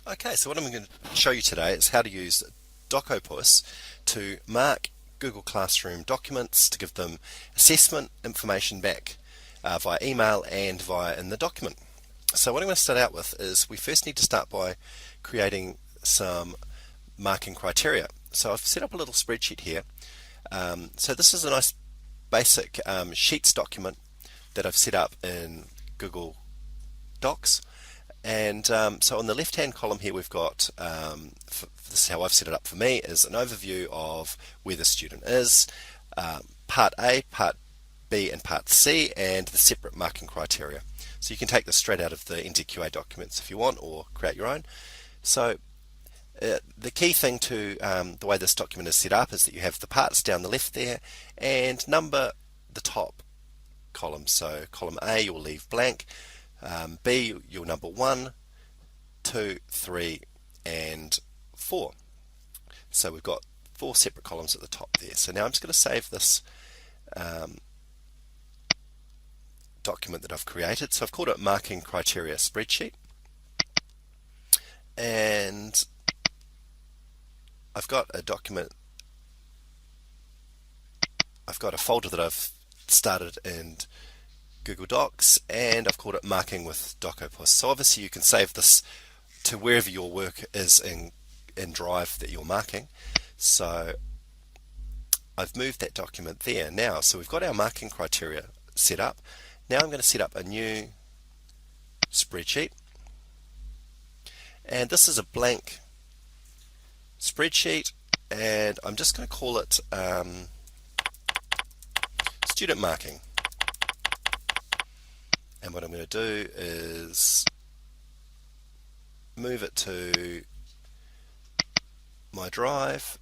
Okay, so what I'm going to show you today is how to use Docopus to mark Google Classroom documents to give them assessment information back via email and via in the document. So what I'm going to start out with is we first need to start by creating some marking criteria. So I've set up a little spreadsheet here. So this is a nice basic Sheets document that I've set up in Google Docs. And so on the left hand column here we've got, this is how I've set it up for me, is an overview of where the student is, part A, part B and part C, and the separate marking criteria. So you can take this straight out of the NZQA documents if you want, or create your own. So the key thing to the way this document is set up is that you have the parts down the left there and number the top columns. So column A you'll leave blank, B you'll number 1, 2, 3 and 4. So we've got 4 separate columns at the top there. So now I'm just going to save this document that I've created. So I've called it Marking Criteria Spreadsheet, and I've got a document, I've got a folder that I've started in Google Docs, and I've called it Marking with Docopus. So obviously you can save this to wherever your work is in Drive that you're marking. So I've moved that document there now. So we've got our marking criteria set up. Now I'm going to set up a new spreadsheet, and this is a blank spreadsheet, and I'm just going to call it student marking. And what I'm going to do is move it to my Drive,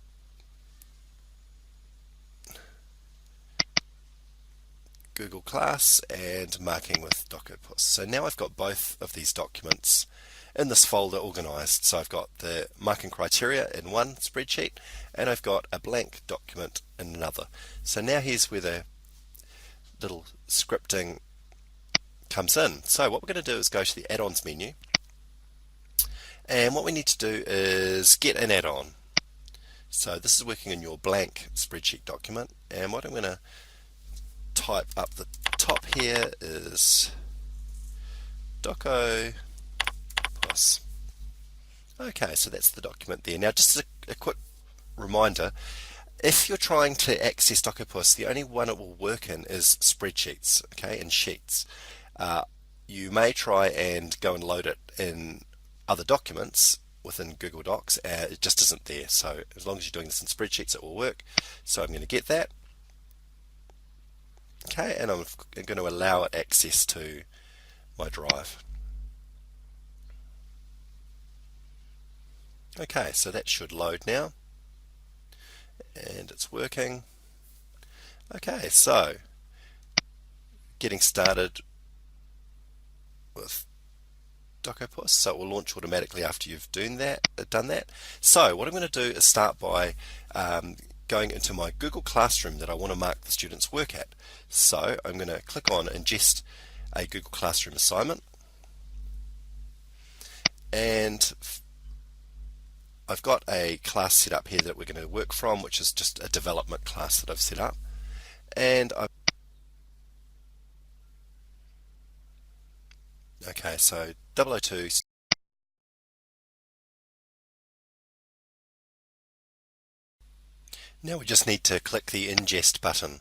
Google Class, and Marking with Docopus. So now I've got both of these documents in this folder organized. So I've got the marking criteria in one spreadsheet, and I've got a blank document in another. So now here's where the little scripting comes in. So what we're going to do is go to the add-ons menu, and what we need to do is get an add-on. So this is working in your blank spreadsheet document, and what I'm going to type up the top here is Docopus. Okay, so that's the document there. Now just a quick reminder, if you're trying to access Docopus, the only one it will work in is spreadsheets, okay, and sheets. You may try and go and load it in other documents within Google Docs. It just isn't there. So as long as you're doing this in spreadsheets, it will work. So I'm going to get that. Okay, and I'm going to allow it access to my Drive. Okay, so that should load now, and it's working. Okay, so getting started with Docopus, so it will launch automatically after you've done that. So what I'm going to do is start by going into my Google Classroom that I want to mark the students' work at. So I'm going to click on Ingest a Google Classroom assignment, and I've got a class set up here that we're going to work from, which is just a development class that I've set up, and okay, so 002. Now we just need to click the ingest button.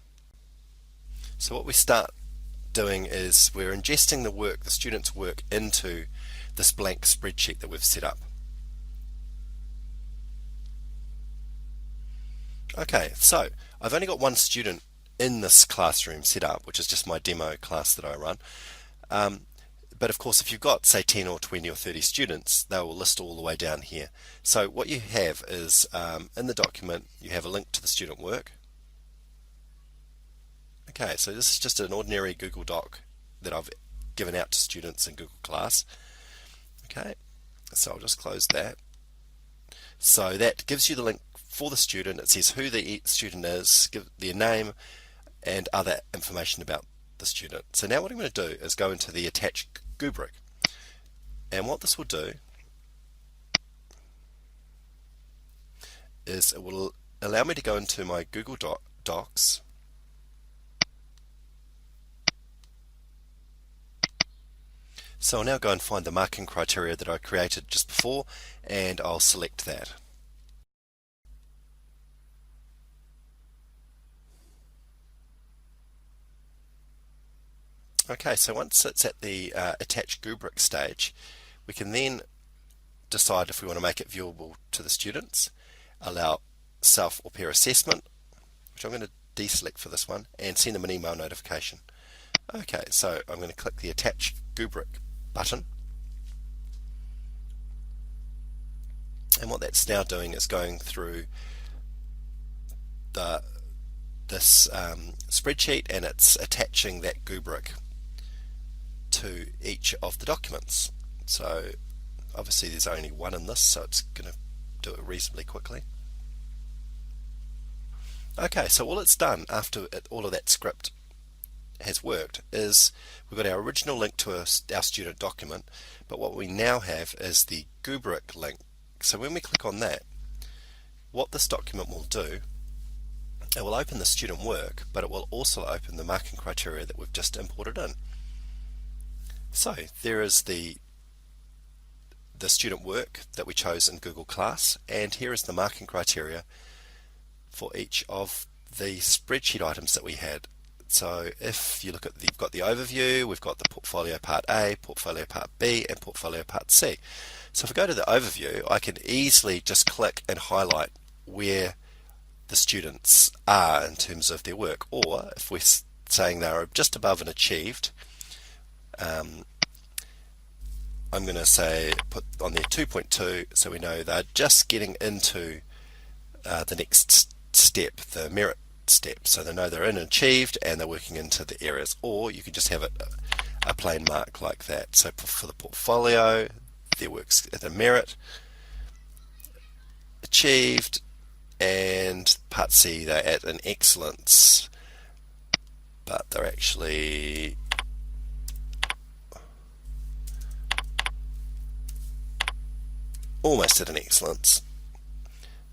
So what we start doing is we're ingesting the student's work into this blank spreadsheet that we've set up. Okay, so I've only got one student in this classroom set up, which is just my demo class that I run. But of course, if you've got, say, 10 or 20 or 30 students, they will list all the way down here. So what you have is, in the document, you have a link to the student work. Okay, so this is just an ordinary Google Doc that I've given out to students in Google Class. Okay, so I'll just close that. So that gives you the link for the student. It says who the student is, give their name, and other information about the student. So now what I'm going to do is go into the attached rubric, and what this will do is it will allow me to go into my Google Docs So I'll now go and find the marking criteria that I created just before, and I'll select that. Okay, so once it's at the attach rubric stage, we can then decide if we want to make it viewable to the students, allow self or peer assessment, which I'm going to deselect for this one, and send them an email notification. Okay, so I'm going to click the attach rubric button, and what that's now doing is going through this spreadsheet, and it's attaching that rubric to each of the documents. So obviously there's only one in this, so it's going to do it reasonably quickly. Okay, so all it's done after all of that script has worked is we've got our original link to our student document, but what we now have is the rubric link. So when we click on that, what this document will do, it will open the student work, but it will also open the marking criteria that we've just imported in. So there is the student work that we chose in Google Class, and here is the marking criteria for each of the spreadsheet items that we had. So if you look at you've got the overview, we've got the portfolio part A, portfolio part B, and portfolio part C. So if I go to the overview, I can easily just click and highlight where the students are in terms of their work, or if we're saying they're just above and achieved, I'm going to say put on there 2.2, so we know they're just getting into the next step, the merit step, so they know they're in achieved and they're working into the areas. Or you can just have it a plain mark like that. So for the portfolio, their work's at a merit, achieved, and part C, they're at an excellence, but they're actually almost at an excellence,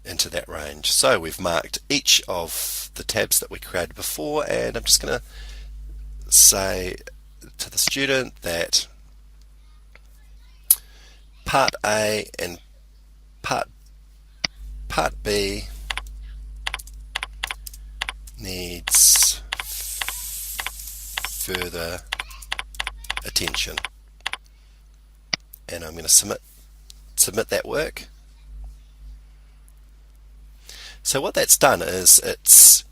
into that range. So we've marked each of the tabs that we created before, and I'm just going to say to the student that part A and part B needs further attention, and I'm going to submit that work. So what that's done is it's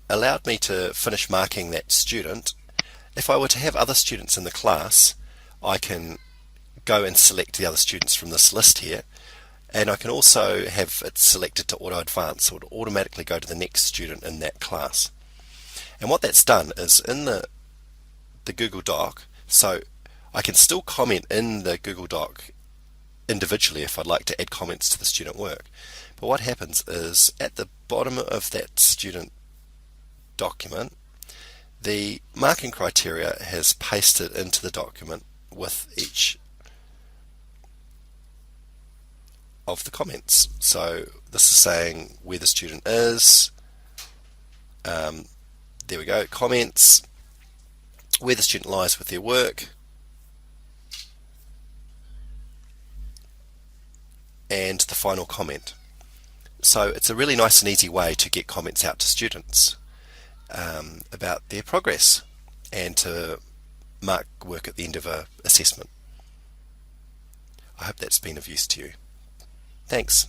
allowed me to finish marking that student. If I were to have other students in the class, I can go and select the other students from this list here, and I can also have it selected to auto advance, so it will automatically go to the next student in that class. And what that's done is in the Google Doc, so I can still comment in the Google Doc individually if I'd like to add comments to the student work. But what happens is at the bottom of that student document, the marking criteria has pasted into the document with each of the comments. So this is saying where the student is, there we go, comments, where the student lies with their work, and the final comment. So it's a really nice and easy way to get comments out to students about their progress and to mark work at the end of an assessment. I hope that's been of use to you. Thanks.